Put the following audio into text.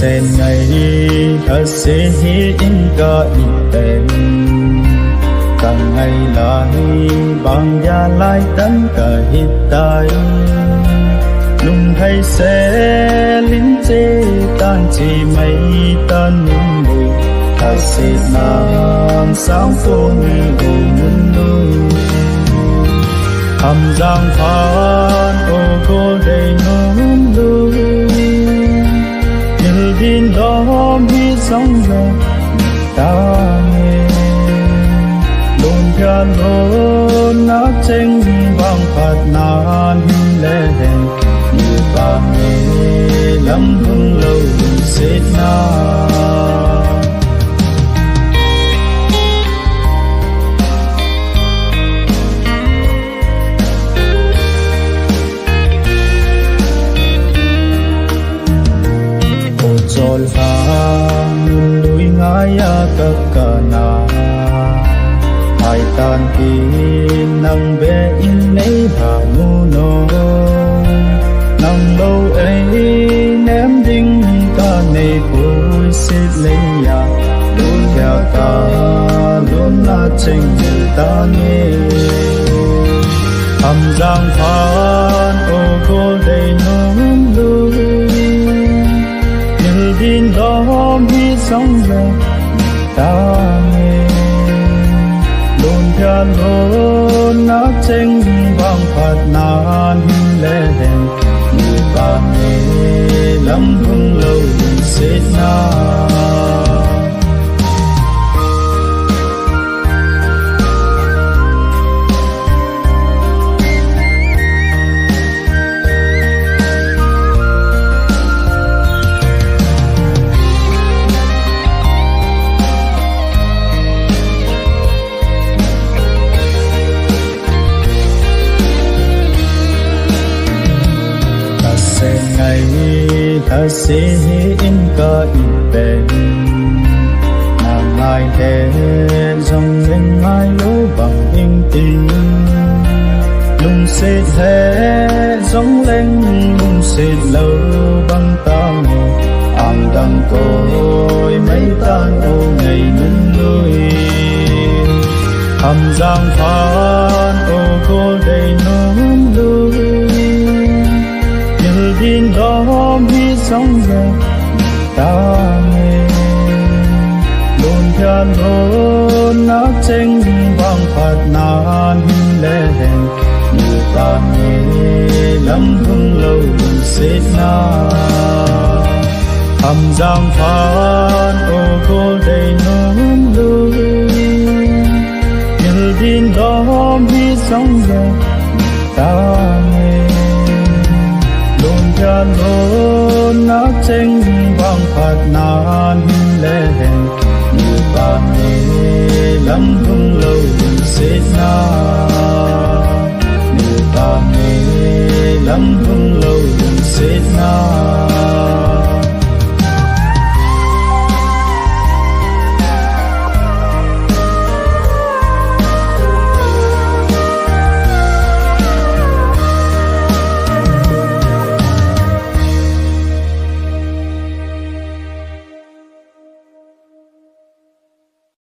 sen ngày thật sẽ in cả ít tên càng ngày lại bằng gia lai tấn cả hít tay lùng hay sẽ lính chê tan chỉ mấy tan mùi thật sẽ nam sáng phôn hồ muôn nơi hầm giang phan ô cô đầy nôm lưu như tin đó biết sống về ta nghe đồn cha đồn nát tranh vang phạt nan lệ như ba nghe lắm hương lâu xếp na rồi hàng núi ngái tất cả na hai tan kim nắng bé in lấy hà ngu nô nắng lâu ấy ném đinh ta này vui xếp lên nhà luôn theo ta luôn là tranh ta nghe hầm giang phan ô cô đầy nóng lưu tin đó biết sống về ta nghe đồn cha đồn nát tranh vang phạt nan lệ như ba nghe lắm hương lâu xếp na ngày ta sẽ in cả ít tên nàng ai thế dòng lên ai lối bằng yên tình lùng sẽ thế dòng lên lùng sẽ lâu bằng ta ngồi ang đằng cối mấy tan ô ngày nâng lối hầm giang phan ô cô đầy nóng lối tin đó biết sống về ta nghe đồn cha đồn nát tranh vang phạt nan lệ như ta nghe lắm hương lâu xếp na hầm giang phan ô cô đầy nóng lưu như tin đó biết sống về ta nghe cha đồn nát tranh vang phạt nan lệ như ba nghe lắm hương lâu xếp na như ba nghe lắm hương lâu xếp na